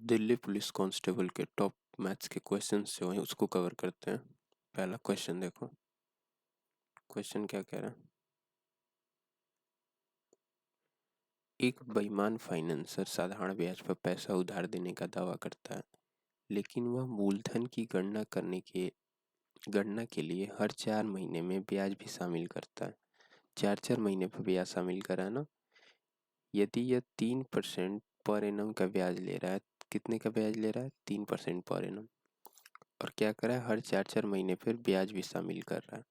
Delhi police constable के top maths के questions जो हैं उसको कवर करते हैं। पहला क्वेश्चन देखो। क्वेश्चन क्या कह रहा है? एक बेईमान फाइनेंसर साधारण ब्याज पर पैसा उधार देने का दावा करता है, लेकिन वह मूलधन की गणना के लिए हर 4 महीने में ब्याज भी शामिल करता है। 4 4 महीने पर ब्याज शामिल करा है ना। यदि यह 3% पर एनम का ब्याज ले रहा है, कितने का ब्याज ले रहा है? 3% पर एनम। और क्या कर रहा है? हर 4 4 महीने फिर ब्याज भी शामिल कर रहा है।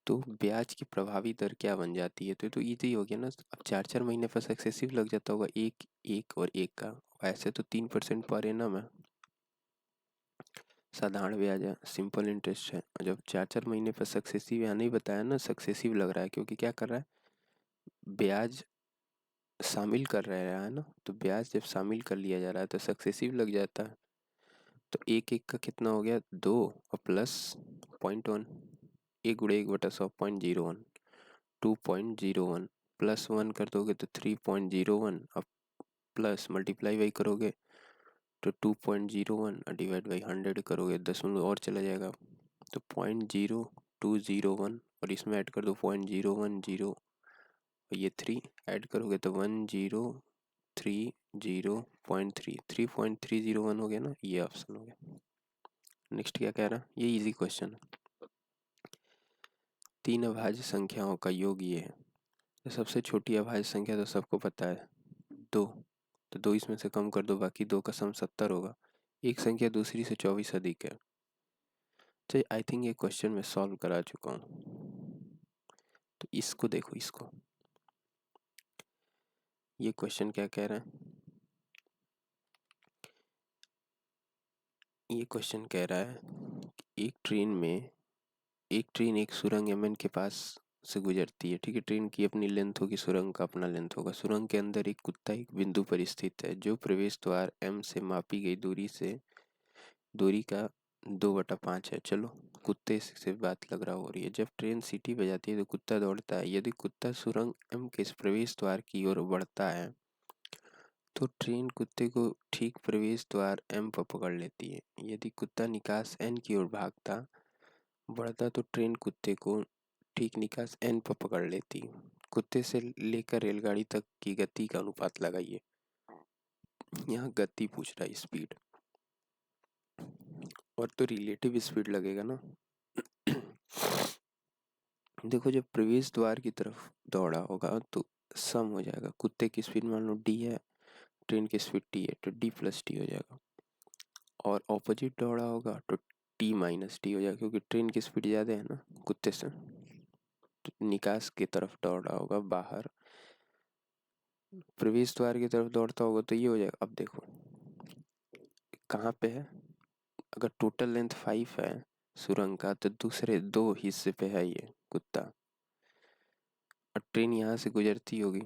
तो ब्याज की प्रभावी दर क्या बन जाती है? तो इजी हो गया ना। अब 4 4 महीने पर सक्सेसिव लग जाता होगा, एक एक और एक का। ऐसे तो 3% पर एनम है, साधारण ब्याज है, सिंपल इंटरेस्ट है। और जब 4 4 महीने पर सक्सेसिव, यहाँ नहीं बताया ना, सक्सेसिव लग रहा है क्योंकि क्या कर रहा है? ब्याज शामिल कर रहा है ना। तो ब्याज जब शामिल कर लिया जा रहा है तो सक्सेसिव लग जाता है। तो एक एक का कितना हो गया? 2 और प्लस 0.1, 1 × 1/100, 2.01 प्लस 1 कर दोगे तो 3.01। अब प्लस मल्टीप्लाई बाई करोगे तो 2.01 और डिवाइड बाई 100 करोगे, दशमलव और चला जाएगा। तो 0.0201 और इसमें ऐड कर दो 0.010 और ये 3 ऐड करोगे तो 1030.3 3.301 हो गया ना। ये ऑप्शन हो गया। नेक्स्ट क्या कह रहा है? ये इजी क्वेश्चन है। 3 अभाज्य संख्याओं का योग ये है। तो सबसे छोटी अभाज्य संख्या तो सबको पता है, 2। तो 2 इसमें से कम कर दो, बाकी 2 का सम 70 होगा। एक संख्या दूसरी से 24 अधिक है। तो आई थिंक ये क्वेश्चन मैं सॉल्व करा चुका हूँ। तो इसको देखो, इसको, ये क्वेश्चन क्या कह रहा है? ये क्वेश्चन कह रहा है कि एक ट्रेन एक सुरंग एमएन के पास से गुजरती है। ठीक है, ट्रेन की अपनी लेंथ होगी, सुरंग का अपना लेंथ होगा। सुरंग के अंदर एक कुत्ता एक बिंदु पर स्थित है जो प्रवेश द्वार एम से मापी गई दूरी का 2/5 है। चलो, कुत्ते से बात लग रहा हो रही है। जब ट्रेन सीटी बजाती है तो कुत्ता दौड़ता है। यदि कुत्ता सुरंग एम के प्रवेश द्वार की ओर बढ़ता है तो ट्रेन कुत्ते को ठीक प्रवेश द्वार एम पर पकड़ लेती है। यदि कुत्ता निकास एन की ओर भागता बढ़ता तो ट्रेन कुत्ते को ठीक निकास एन पर पकड़ लेती। कुत्ते से लेकर रेलगाड़ी तक की गति का अनुपात लगाइए। यहाँ गति पूछ रहा है, स्पीड, और तो रिलेटिव स्पीड लगेगा ना। देखो, जब प्रवेश द्वार की तरफ दौड़ा होगा तो सम हो जाएगा। कुत्ते की स्पीड मान लो डी है, ट्रेन की स्पीड टी है, तो डी प्लस टी हो जाएगा। और ऑपोजिट दौड़ा होगा तो टी माइनस टी हो जाएगा, क्योंकि ट्रेन की स्पीड ज़्यादा है ना कुत्ते से। तो निकास की तरफ दौड़ा होगा, बाहर प्रवेश द्वार की तरफ दौड़ता होगा तो ये हो जाएगा। अब देखो कहाँ पे है। अगर टोटल लेंथ 5 है सुरंग का, तो दूसरे 2 हिस्से पे है ये कुत्ता, और ट्रेन यहाँ से गुजरती होगी।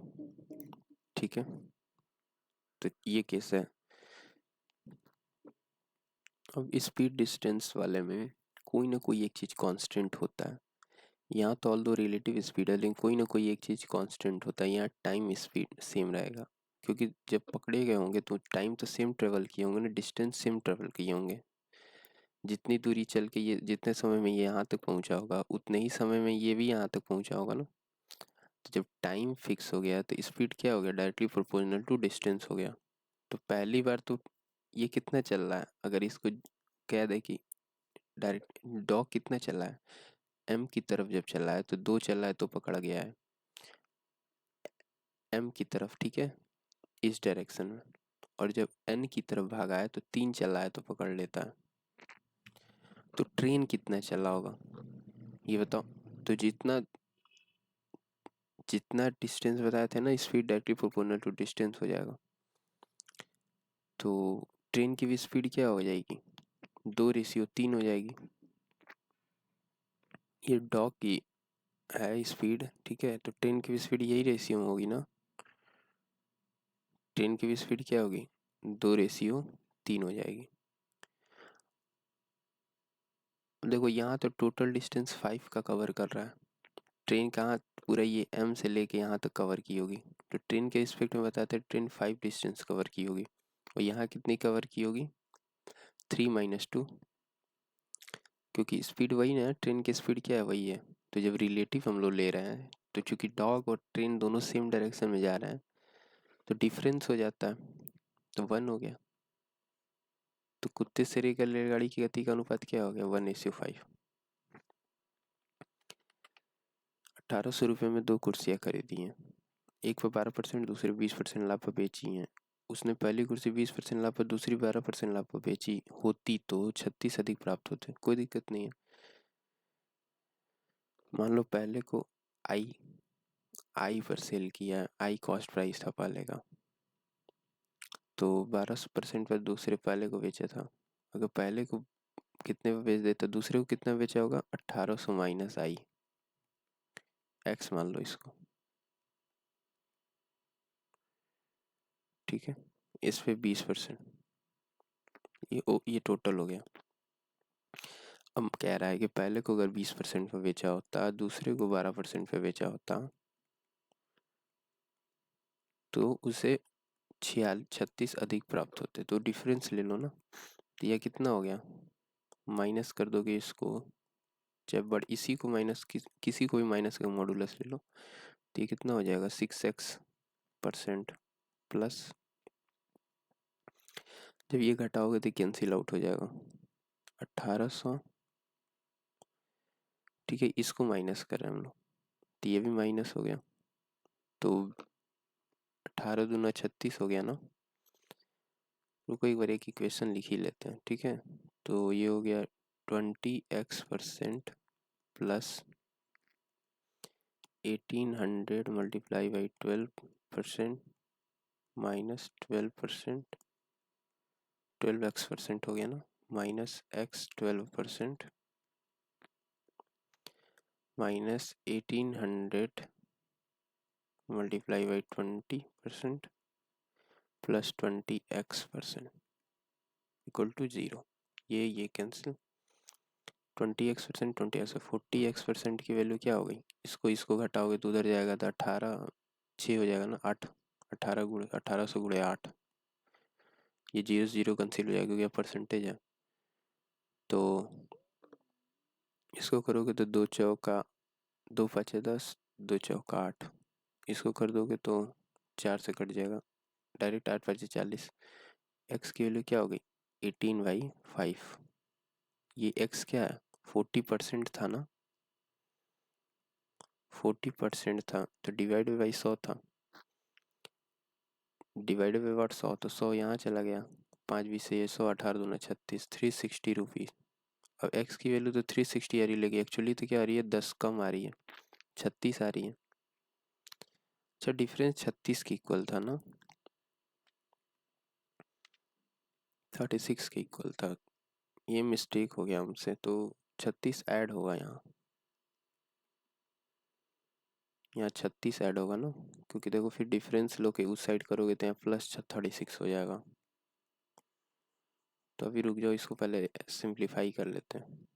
ठीक है, तो ये केस है। अब स्पीड डिस्टेंस वाले में कोई ना कोई एक चीज़ कांस्टेंट होता है। यहाँ तो ऑल दो रिलेटिव स्पीड है, लेकिन कोई ना कोई एक चीज़ कांस्टेंट होता है। यहाँ टाइम स्पीड सेम रहेगा, क्योंकि जब पकड़े गए होंगे तो टाइम तो सेम ट्रेवल किए होंगे ना, डिस्टेंस सेम ट्रेवल किए होंगे। जितनी दूरी चल के ये, जितने समय में ये यहाँ तक पहुँचा होगा उतने ही समय में ये भी यहाँ तक पहुँचा होगा ना। तो जब टाइम फिक्स हो गया तो स्पीड क्या हो गया? डायरेक्टली प्रोपोर्शनल टू डिस्टेंस हो गया। तो पहली बार तो ये कितना चल रहा है, अगर इसको कह दे कि डायरेक्ट डॉग कितना चल रहा है, एम की तरफ जब चल रहा है तो 2 चल रहा है तो पकड़ गया है एम की तरफ। ठीक है, इस डायरेक्शन में। और जब एन की तरफ भागा है तो 3 चल रहा है तो पकड़ लेता है। तो ट्रेन कितना चला होगा ये बताओ। तो जितना जितना डिस्टेंस बताया था ना, speed directly proportional to distance हो जाएगा। तो ट्रेन की भी स्पीड क्या हो जाएगी? 2:3 हो जाएगी। ये डॉग की है स्पीड, ठीक है, तो ट्रेन की भी स्पीड यही रेशियो में होगी ना। ट्रेन की भी स्पीड क्या होगी? 2:3 हो जाएगी। देखो, यहाँ तो टोटल डिस्टेंस 5 का कवर कर रहा है। ट्रेन कहाँ पूरा ये एम से लेके यहाँ तक कवर की होगी। तो ट्रेन के रिस्पेक्ट में बताते हैं ट्रेन 5 डिस्टेंस कवर की होगी। और यहाँ कितनी कवर की होगी, 3 - 2, क्योंकि स्पीड वही ना, ट्रेन की स्पीड क्या है, वही है। तो जब रिलेटिव हम लोग ले रहे हैं, तो चूंकि डॉग और ट्रेन दोनों सेम डायरेक्शन में जा रहे हैं, तो डिफरेंस हो जाता है, तो 1 हो गया। तो कुत्ते से रेलगाड़ी की गति का अनुपात क्या हो गया, 1:5। 1800 रुपये में 2 कुर्सियाँ खरीदी हैं, एक पर 12%, दूसरे 20% लाभ पर बेची हैं। उसने पहली कुर्सी 20% लाभ पर, दूसरी 12% लाभ पर बेची होती तो 36 अधिक प्राप्त होते। कोई दिक्कत नहीं है। मान लो पहले को आई पर सेल किया, आई कॉस्ट प्राइस था पहले का, तो 12% पर दूसरे पहले को बेचा था। अगर पहले को कितने पे बेच देता, दूसरे को कितना बेचा होगा, 1800 माइनस आई, एक्स मान लो इसको, ठीक है। इस पे 20%, ये टोटल हो गया। अब कह रहा है कि पहले को अगर 20% पे बेचा होता, दूसरे को 12% पे बेचा होता, तो उसे 36 अधिक प्राप्त होते। तो डिफरेंस ले लो ना, तो यह कितना हो गया, माइनस कर दोगे इसको, जब बट इसी को माइनस किसी को भी माइनस का मॉडुलस ले लो, तो ये कितना हो जाएगा, 6x% प्लस, जब ये घटाओगे तो कैंसिल आउट हो जाएगा, 1800, ठीक है। इसको माइनस कर रहे हैं हम लोग, तो ये भी माइनस हो गया, तो 18×2 = 36 हो गया ना। रुको एक बार एक इक्वेशन लिख ही लेते हैं, ठीक है। तो ये हो गया 20x% plus 1800 multiply by 12% minus 12%, 12x% हो गया ना, minus x 12% minus 1800 multiply by 20% plus 20x% equal to 0। ये कैंसिल, 20x%, 40x% की वैल्यू क्या हो गई, इसको घटाओगे तो उधर जाएगा, तो 18 6 हो जाएगा ना, 8, 1800 × 8, ये 0 0 कैंसिल हो जाएगा क्योंकि परसेंटेज है। तो इसको करोगे तो 2 चौका 2 5 10, 2 चौका 8, इसको कर दोगे तो 4 से कट जाएगा, डायरेक्ट 8 5 40। एक्स की वैल्यू क्या हो गई, 18/5। ये एक्स क्या है, 40% था ना, 40% था, तो डिवाइड बाई 100 था, डिवाइडेड बाई वाट 100, तो 100 यहाँ चला गया, 5 20 से ये 100, 18×2 = 36, 360 रुपीज़। अब एक्स की वैल्यू तो 360 आ रही, लेकिन एक्चुअली तो क्या आ रही है, 10 कम आ रही है, 36 आ रही है। अच्छा, डिफरेंस 36 के इक्वल था ना, 36 के इक्वल था, ये मिस्टेक हो गया हमसे, तो 36 ऐड होगा यहाँ, 36 ऐड होगा ना, क्योंकि देखो फिर डिफरेंस लो के उस साइड करोगे तो यहाँ प्लस 36 हो जाएगा। तो अभी रुक जाओ, इसको पहले सिंप्लीफाई कर लेते हैं।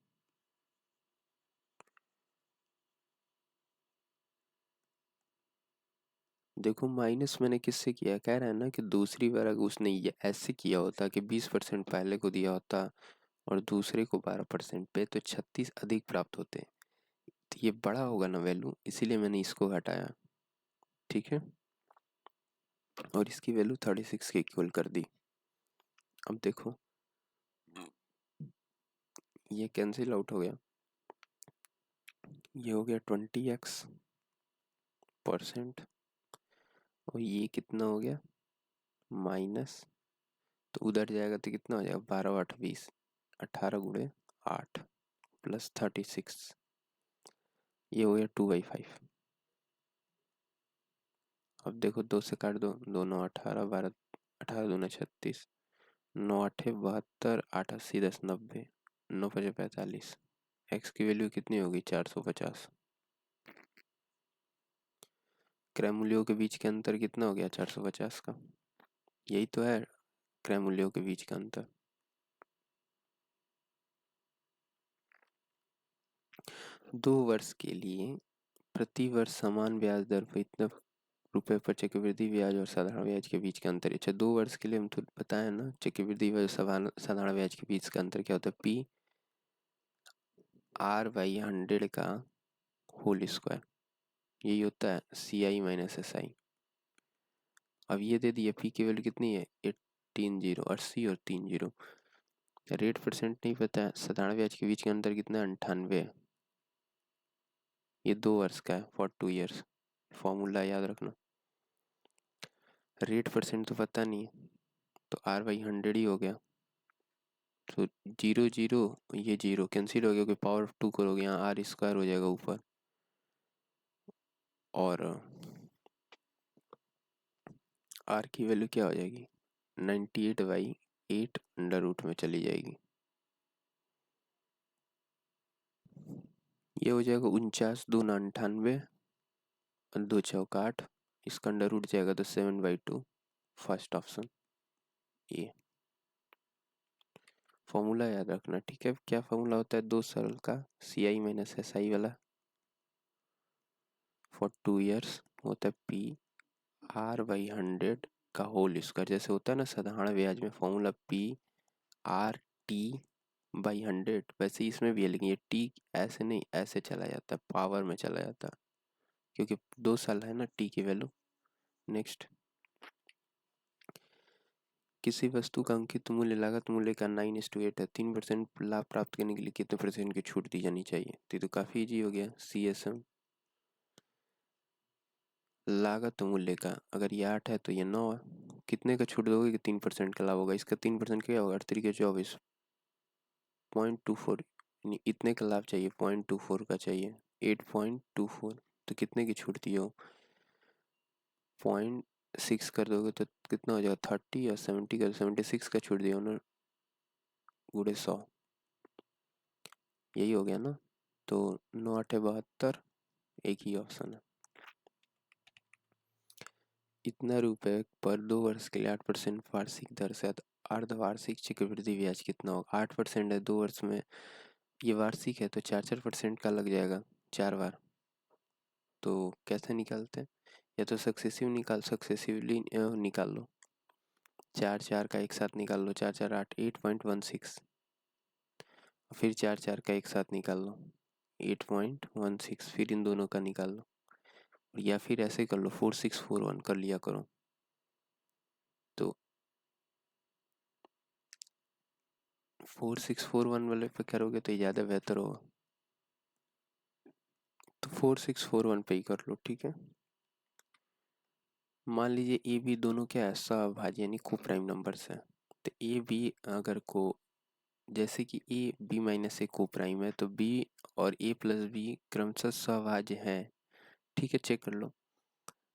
देखो माइनस मैंने किससे किया, कह रहा है ना कि दूसरी बार अगर उसने ये ऐसे किया होता कि 20% पहले को दिया होता और दूसरे को 12% पे, तो 36 अधिक प्राप्त होते, तो ये बड़ा होगा ना वैल्यू, इसीलिए मैंने इसको घटाया, ठीक है, और इसकी वैल्यू 36 के इक्वल कर दी। अब देखो ये कैंसिल आउट हो गया, ये हो गया 20x% और ये कितना हो गया, माइनस, तो उधर जाएगा तो कितना हो जाएगा, 12 8 20, 18×8 प्लस 36, ये हो गया 2/5। अब देखो 2 से काट दो, 2 9 18, 12 18 × 2 = 36, 9 8 72, 8 80 10 90, 9 5 45, एक्स की वैल्यू कितनी होगी, 450। क्रय मूल्यों के बीच के अंतर कितना हो गया, 450 का, यही तो है क्रय मूल्यों के बीच का अंतर। 2 वर्ष के लिए प्रति वर्ष समान ब्याज दर पर इतना रुपए पर चक्रवृद्धि ब्याज और साधारण ब्याज के बीच का अंतर। अच्छा 2 वर्ष के लिए हम तो बताया ना, चक्रवृद्धि ब्याज साधारण ब्याज के बीच का अंतर क्या होता है, पी आर बाई 100 का होल स्क्वायर, यही होता है सी आई माइनस एस आई। अब ये दे दिया पी की वैल्यू कितनी है 18 80 और 30। रेट परसेंट नहीं पता है, साधारण ब्याज के बीच का अंतर कितना है 98। ये 2 वर्ष का है फॉर 2 ईयर्स, फॉर्मूला याद रखना। रेट परसेंट तो पता नहीं है, तो आर बाई 100 ही हो गया। तो 0 0 ये 0 कैंसिल हो गया, क्योंकि पावर 2 करोगे यहाँ आर स्क्वायर हो जाएगा ऊपर, और आर की वैल्यू क्या हो जाएगी 98/8 अंडर रूट में चली जाएगी। ये हो जाएगा 49 दूना 98 और 2 चौक 8, इसका अंडर रूट जाएगा तो 7/2, फर्स्ट ऑप्शन ये। फॉर्मूला याद रखना, ठीक है। क्या फॉर्मूला होता है दो सरल का, सी आई माइनस एस आई वाला, फॉर 2 ईयर्स होता है पी आर बाई 100 का होल स्क्वायर। जैसे होता है ना साधारण ब्याज में formula P R T by 100, वैसे ही इसमें भी है, लेकिन ये टी ऐसे नहीं, ऐसे चला जाता है, पावर में चला जाता है, क्योंकि 2 साल है ना टी की वैल्यू। नेक्स्ट, किसी वस्तु का अंकित मूल्य लागत मूल्य का 9:8 है, 3% लाभ प्राप्त करने के लिए कितने परसेंट की छूट दी जानी चाहिए। तो ये तो काफ़ी इजी हो गया, सी एस एम। लागत मूल्य का अगर ये 8 है तो ये 9 है, कितने का छूट दोगे कि 3% का लाभ होगा, इसका 3% क्या होगा 8×3 = 24, 0.24, यानी इतने का लाभ चाहिए 0.24 का चाहिए, 8.24, तो कितने की छूट दी हो 0.6 कर दोगे तो कितना हो जाएगा 30, या 70 का 76 का छूट दिया ना, गुड़े 100, यही हो गया ना। तो 9×8 = 72, एक ही ऑप्शन है। इतना रुपए पर 2 वर्ष के लिए 8% वार्षिक दर से अर्धवार्षिक चक्रवृद्धि ब्याज कितना होगा। 8% है 2 वर्ष में, ये वार्षिक है तो 4% का लग जाएगा 4 बार। तो कैसे निकालते हैं, या तो सक्सेसिवली निकाल लो, 4 4 का एक साथ निकाल लो, 4 4 8, 8.16, फिर 4 4 का एक साथ निकाल लो 8.16, फिर इन दोनों का निकाल लो, या फिर ऐसे कर लो 4641 कर लिया करो। तो 4641 वाले पे करोगे तो ज़्यादा बेहतर होगा, तो 4641 पे ही कर लो, ठीक है। मान लीजिए ए बी दोनों क्या है सहभाज्य, यानी को प्राइम नंबर है। तो ए बी अगर को, जैसे कि ए बी माइनस ए को प्राइम है, तो बी और ए प्लस बी क्रमशः सहभाज्य है, ठीक है, चेक कर लो।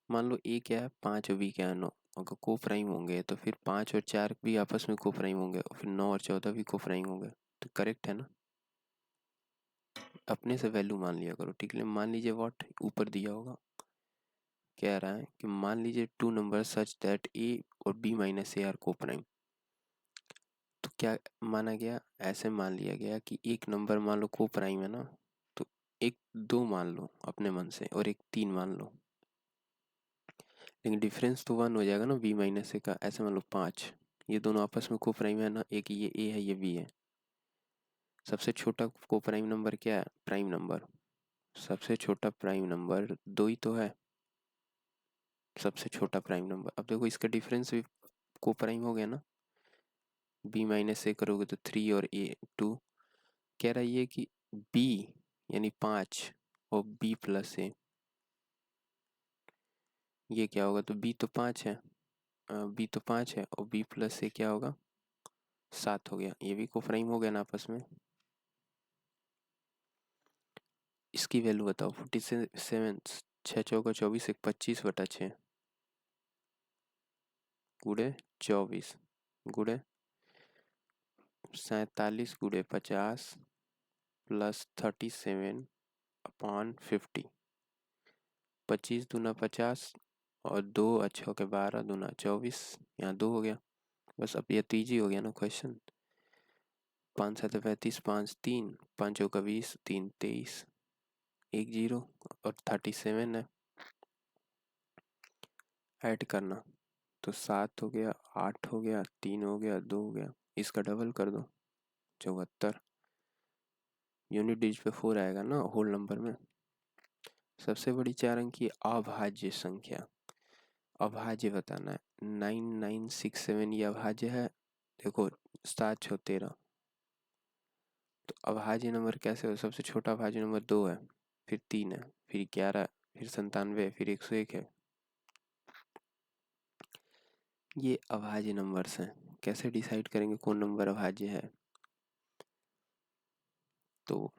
मान लो ए क्या है 5 और बी क्या है 9, अगर को प्राइम होंगे तो फिर 5 और 4 भी आपस में को प्राइम होंगे, और फिर 9 और 14 भी को प्राइम होंगे, तो करेक्ट है ना। अपने से वैल्यू मान लिया करो, ठीक है। मान लीजिए व्हाट ऊपर दिया होगा, कह रहा है कि मान लीजिए 2 नंबर सच दैट ए और बी माइनस ए आर को प्राइम। तो क्या माना गया, ऐसे मान लिया गया कि एक नंबर मान लो को प्राइम है ना, तो एक 2 मान लो अपने मन से, और एक 3 मान लो, लेकिन डिफरेंस तो 1 हो जाएगा ना बी माइनस ए का। ऐसे मान लो 5, ये दोनों आपस में को प्राइम है ना, एक ये ए है ये बी है। सबसे छोटा को प्राइम नंबर क्या है, प्राइम नंबर, सबसे छोटा प्राइम नंबर 2 ही तो है, सबसे छोटा प्राइम नंबर। अब देखो इसका डिफरेंस भी को प्राइम हो गया ना, बी माइनस ए करोगे तो 3 और ए 2। कह रहा है ये कि बी यानी 5 और बी प्लस ए, ये क्या होगा, तो बी तो 5 है, बी तो 5 है और बी प्लस ए क्या होगा 7 हो गया, ये भी को प्राइम हो गया ना आपस में। इसकी वैल्यू बताओ 47, 6 × 4 = 24, 25/6 गुड़े 24 गुड़े 47 × 50 प्लस 37/50, 25 दूना 50 और 2 अच्छों के 12 दूना 24, यहाँ 2 हो गया। बस अब ये तो ईजी हो गया ना क्वेश्चन। 5 7 35, 5 3, 5 का 20, 3 23, 1 0 और 37 है। ऐड करना। तो 7 हो गया, 8 हो गया, 3 हो गया, 2 हो गया, इसका डबल कर दो 74। यूनिट डिजिट पे 4 आएगा ना होल नंबर में। सबसे बड़ी 4 अंक की अभाज्य संख्या, अभाज्य बताना है। 9967 ये अभाज्य है। देखो 7 6 13, तो अभाज्य नंबर कैसे हो? सबसे छोटा अभाज्य नंबर 2 है, फिर 3 है, फिर 11, फिर 97, फिर 101 है। ये अभाज्य नंबर्स हैं। कैसे डिसाइड करेंगे कौन नंबर अभाज्य है? तो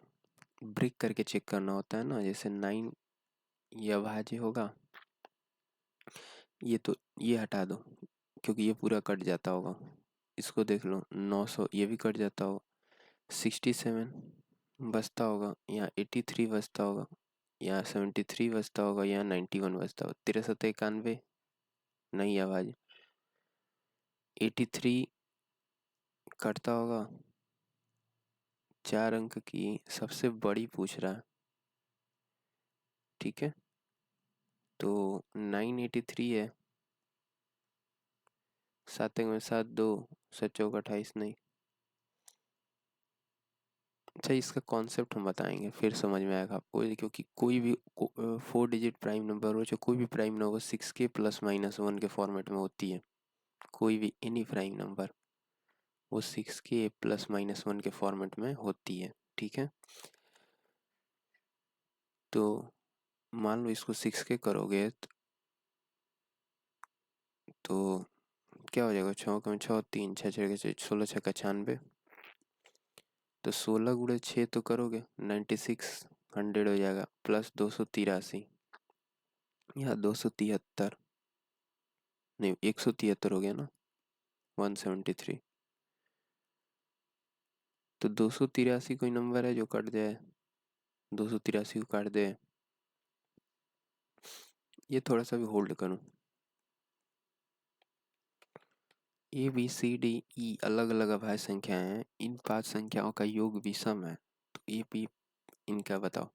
ब्रेक करके चेक करना होता है ना। जैसे 9 ये अभाज्य होगा, ये तो ये हटा दो क्योंकि ये पूरा कट जाता होगा। इसको देख लो 900 ये भी कट जाता होगा, 67 बचता होगा, यहाँ 83 बचता होगा, यहाँ 73 बचता होगा, यहाँ 91 बचता होगा। 63 91 नहीं आवाज, 83 कटता होगा। 4 अंक की सबसे बड़ी पूछ रहा है, ठीक है। तो 983 है, 7 में 7 2, 7 चौक 28 नहीं। अच्छा इसका कॉन्सेप्ट हम बताएंगे फिर समझ में आएगा आपको, क्योंकि कोई भी 4 डिजिट प्राइम नंबर हो, जो कोई भी प्राइम नंबर हो 6 के प्लस माइनस 1 के फॉर्मेट में होती है। कोई भी एनी प्राइम नंबर वो 6 के प्लस माइनस 1 के फॉर्मेट में होती है, ठीक है। तो मान लो इसको 6 के करोगे तो क्या हो जाएगा? 6 3 6 6 16 6 96। तो 16 × 6 तो करोगे 96, 100 हो जाएगा, प्लस 283, या 273 नहीं 173 हो गया ना, 173। तो 283 कोई नंबर है जो कट जाए? 283 को काट दे। ये थोड़ा सा भी होल्ड करूं। ए बी सी डी ई अलग अलग अभाज्य संख्याएं हैं, इन 5 संख्याओं का योग विषम है। तो ए बी इनका बताओ।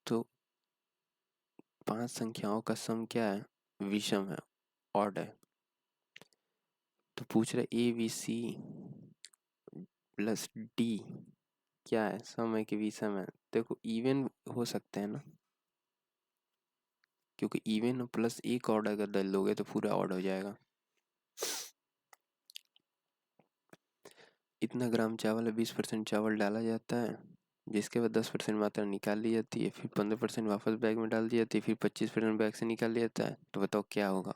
तो 5 संख्याओं का सम क्या है? विषम है, ऑड है। तो पूछ रहे A B C plus D क्या है, सम है कि विषम है? देखो इवन हो सकते हैं ना, क्योंकि इवन प्लस एक ऑड अगर डाल दोगे तो पूरा ऑड हो जाएगा। इतना ग्राम चावल है, 20% चावल डाला जाता है, जिसके बाद 10% मात्रा निकाल ली जाती है, फिर 15% वापस बैग में डाल दी जाती है, फिर 25% बैग से निकाल लिया जाता है। तो बताओ क्या होगा?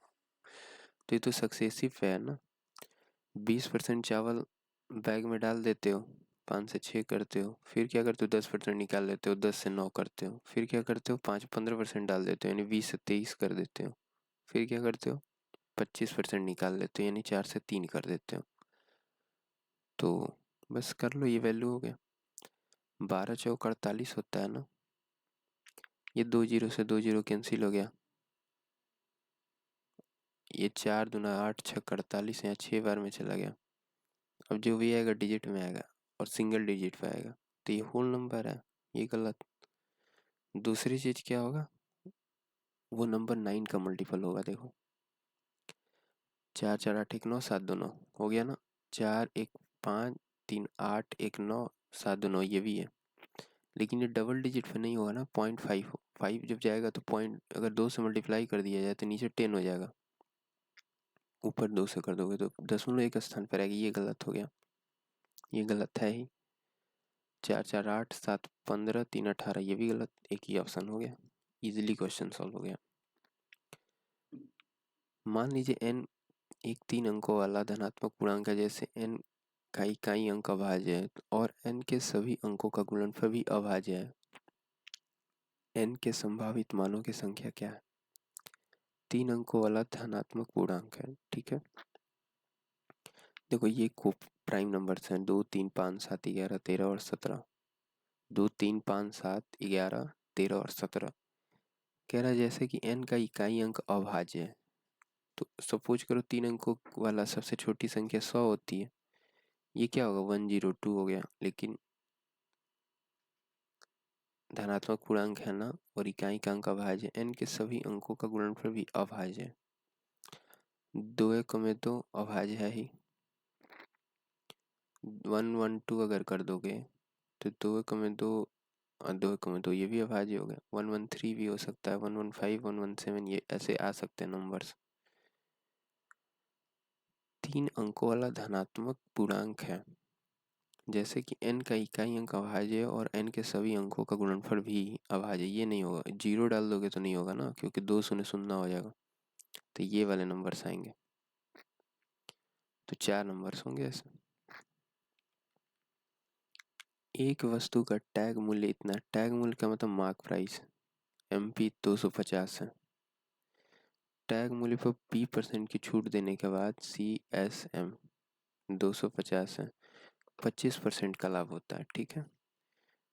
तो ये तो सक्सेसिव है ना। 20% चावल बैग में डाल देते हो, 5 से 6 करते हो, फिर क्या करते हो? 10% निकाल लेते हो, 10 से 9 करते हो, फिर क्या करते हो? 15% डाल देते हो, यानी 20 से 23 कर देते हो, फिर क्या करते हो? 25% निकाल लेते हो, यानी 4 से 3 कर देते हो। तो बस कर लो, ये वैल्यू हो गया। 12 चौक 48 होता है ना। ये 2 जीरो से 2 जीरो कैंसिल हो गया। ये 4 दूना 8 छक 48, यहाँ 6 बार में चला गया। अब जो भी आएगा डिजिट में आएगा और सिंगल डिजिट पे आएगा, तो ये होल नंबर है, ये गलत। दूसरी चीज क्या होगा? वो नंबर 9 का मल्टीपल होगा। देखो 4 4 8 1 9 7 2 9 हो गया ना। 4 1 5 3 8 1 9 7 2 9 ये भी है, लेकिन ये डबल डिजिट पे नहीं होगा ना। 0.5 5 जब जाएगा तो पॉइंट अगर 2 से मल्टीप्लाई कर दिया जाए तो नीचे 10 हो जाएगा, ऊपर 2 से कर दोगे तो 0.1 स्थान पर आएगी। ये गलत हो गया, ये गलत है ही। 4 4 8 7 15 3 18 ये भी गलत, एक ही ऑप्शन हो गया। इजीली क्वेश्चन सॉल्व हो गया। मान लीजिए n एक 3 अंकों वाला धनात्मक पूर्णांक है, जैसे n का इकाई अंक अभाज्य है और n के सभी अंकों का गुणनफल भी अभाज्य है। n के संभावित मानों की संख्या क्या है? 3 अंकों वाला धनात्मक पूर्णांक है, ठीक है। देखो ये को प्राइम नंबर्स हैं, 2 3 5 7 11 13 और 17। 2 3 5 7 11 13 और 17 कह रहा है जैसे कि n का इकाई अंक अभाज्य है। तो सपोज करो 3 अंकों वाला सबसे छोटी संख्या 100 होती है, ये क्या होगा? 102 हो गया। लेकिन धनात्मक पूर्णांक है ना, और इकाई का अंक अभाज्य, n के सभी अंकों का गुणनफल भी अभाज्य है। दो एकम में तो अभाज्य है ही। 1 1 2 अगर कर दोगे तो दो एकम में दो, दो एकम में दो, ये भी अभाज्य हो गया। 1 1 3 भी हो सकता है, 1 1 5 1 1 7, ये ऐसे आ सकते हैं नंबर्स। 3 अंकों वाला धनात्मक पूर्णांक है, जैसे कि n का इकाई अंक अभाज्य है और n के सभी अंकों का गुणनफल भी अभाज्य। ये नहीं होगा, जीरो डाल दोगे तो नहीं होगा ना, क्योंकि दो शून्य शून्य हो जाएगा। तो ये वाले नंबर्स आएंगे, तो 4 नंबर्स होंगे ऐसे। एक वस्तु का टैग मूल्य इतना, टैग मूल्य का मतलब मार्क प्राइस, MP 250 है। टैग मूल्य पर 20% की छूट देने के बाद CSM 250 है, 25% का लाभ होता है। ठीक है,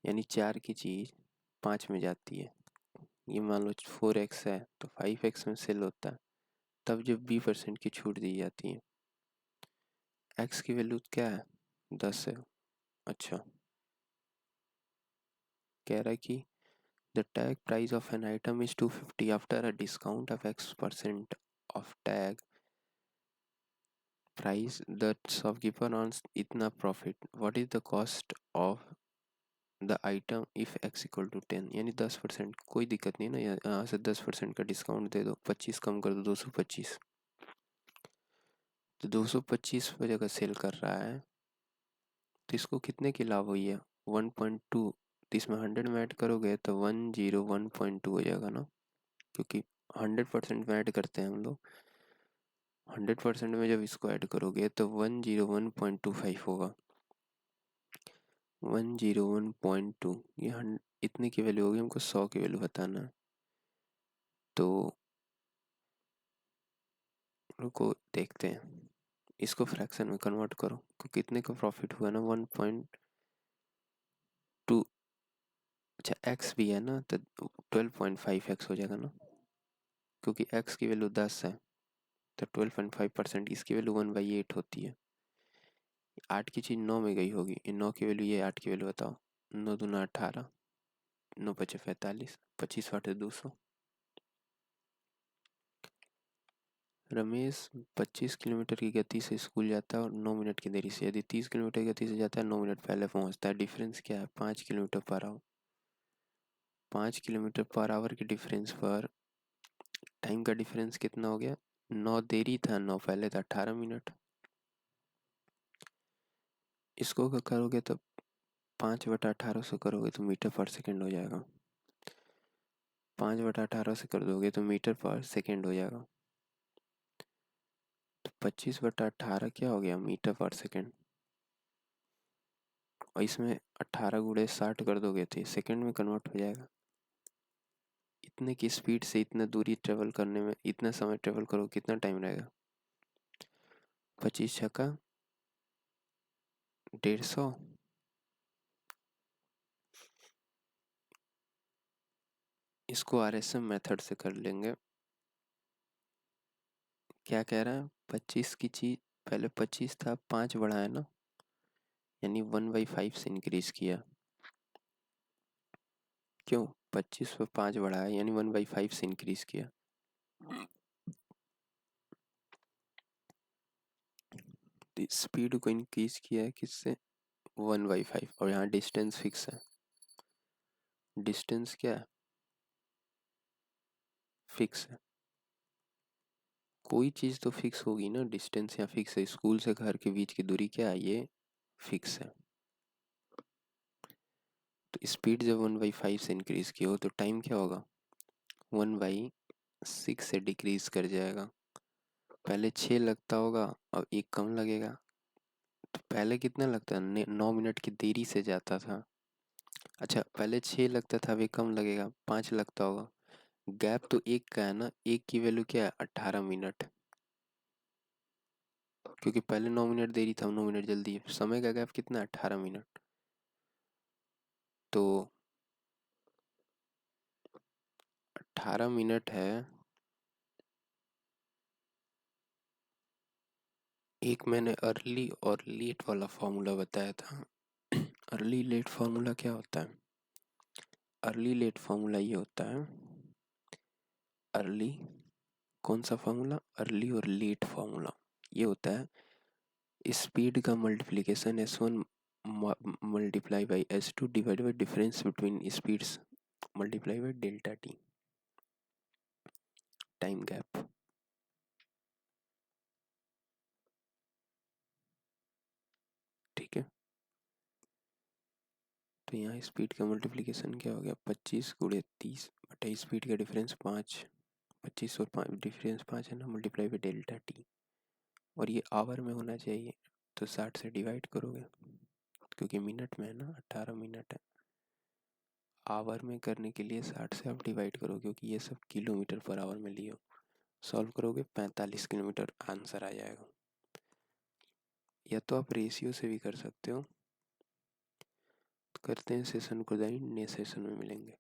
यानी 4 की चीज 5 में जाती है। ये मान लो 4x है तो 5x में सेल होता है, तब जब 20% की छूट दी जाती है। x की वैल्यू क्या है, 10 है। अच्छा, कह रहा है कि the tag price of an item is 250 after a discount of x% of tag price, the shopkeeper earns इतना profit, what is the cost of the item if x equal to 10। यानी 10%, कोई दिक्कत नहीं ना, यहाँ से 10% का डिस्काउंट दे दो, 25 कम कर दो, 225। तो 225 पर जगह सेल कर रहा है तो इसको कितने की लाभ हुई है, 1.2। तो इसमें 100 में ऐड करोगे तो 101.2 हो जाएगा ना, क्योंकि 100% में ऐड करते हैं हम लोग। 100% में जब इसको ऐड करोगे तो 101.25 होगा। 101.2, ये इतने की वैल्यू होगी, हमको 100 की वैल्यू बताना है। तो रुको देखते हैं, इसको फ्रैक्शन में कन्वर्ट करो, तो कितने का प्रॉफिट हुआ ना, 1.2। अच्छा, x भी है ना, तो 12.5x हो जाएगा ना, क्योंकि x की वैल्यू 10 है तो 12.5%, इसकी वैल्यू 1/8 होती है। 8 की चीज़ 9 में गई होगी, ये 9 की वैल्यू, ये 8 की वैल्यू बताओ। 9 दूना 18, 9 पचे 45, 25 वाटे 200। रमेश 25 किलोमीटर की गति से स्कूल जाता है और 9 मिनट की देरी से। यदि 30 किलोमीटर की गति से जाता है, 9 मिनट पहले पहुंचता है। डिफरेंस क्या है, 5 kilometre per hour. 5 kilometre per hour के डिफरेंस पर टाइम का डिफरेंस कितना हो गया, 9 देरी था, 9 पहले था, 18 मिनट। इसको अगर करोगे तो 5/18 से करोगे तो मीटर पर सेकेंड हो जाएगा। 5/18 से कर दोगे तो मीटर पर सेकेंड हो जाएगा। तो 25/18 क्या हो गया, मीटर पर सेकेंड। और इसमें 18 गुणे 60 कर दोगे तो सेकेंड में कन्वर्ट हो जाएगा। इतने की स्पीड से इतना दूरी ट्रेवल करने में, इतना समय ट्रेवल करो, कितना टाइम रहेगा, 25 छक्का 150। इसको RSM मेथड से कर लेंगे। क्या कह रहा है, 25 की चीज पहले 25 था, 5 बढ़ाया ना, यानी 1/5 से इंक्रीज किया। क्यों, 25 पे 5 बढ़ाया यानी 1/5 से इंक्रीज किया। स्पीड को इंक्रीज किया है किससे, 1/5। और यहाँ डिस्टेंस फिक्स है, डिस्टेंस क्या है, फिक्स है। कोई चीज़ तो फिक्स होगी ना, डिस्टेंस या फिक्स है। स्कूल से घर के बीच की दूरी क्या है, ये फिक्स है। तो स्पीड जब 1/5 से इंक्रीज की हो तो टाइम क्या होगा, 1/6 से डिक्रीज कर जाएगा। पहले 6 लगता होगा, अब 1 कम लगेगा। तो पहले कितना लगता है, 9 मिनट की देरी से जाता था। अच्छा, पहले 6 लगता था, अब 1 कम लगेगा, 5 लगता होगा। गैप तो 1 का है ना, 1 की वैल्यू क्या है, 18 मिनट। क्योंकि पहले 9 मिनट देरी था, 9 मिनट जल्दी है, समय का गैप कितना है, 18 मिनट। तो 18 मिनट है। एक मैंने अर्ली और लेट वाला फॉर्मूला बताया था। अर्ली लेट फॉर्मूला क्या होता है, अर्ली लेट फॉर्मूला ये होता है, अर्ली कौन सा फार्मूला? अर्ली और लेट फार्मूला। ये होता है स्पीड का multiplication S1 multiply by S2 divide by difference between speeds multiply by delta T, time gap. ठीक है, तो यहाँ स्पीड का मल्टीप्लिकेशन क्या हो गया? 25 गुणे 30 बटा स्पीड का डिफरेंस 5, 25 और 5 डिफरेंस 5 है ना, मल्टीप्लाई बाई डेल्टा टी। और ये आवर में होना चाहिए, तो 60 से डिवाइड करोगे क्योंकि मिनट में है ना, 18 मिनट है। आवर में करने के लिए 60 से आप डिवाइड करो क्योंकि ये सब किलोमीटर पर आवर में लियो। सॉल्व करोगे 45 किलोमीटर आंसर आ जाएगा। या तो आप रेशियो से भी कर सकते हो। करते हैं सेशन को, नेक्स्ट सेशन में मिलेंगे।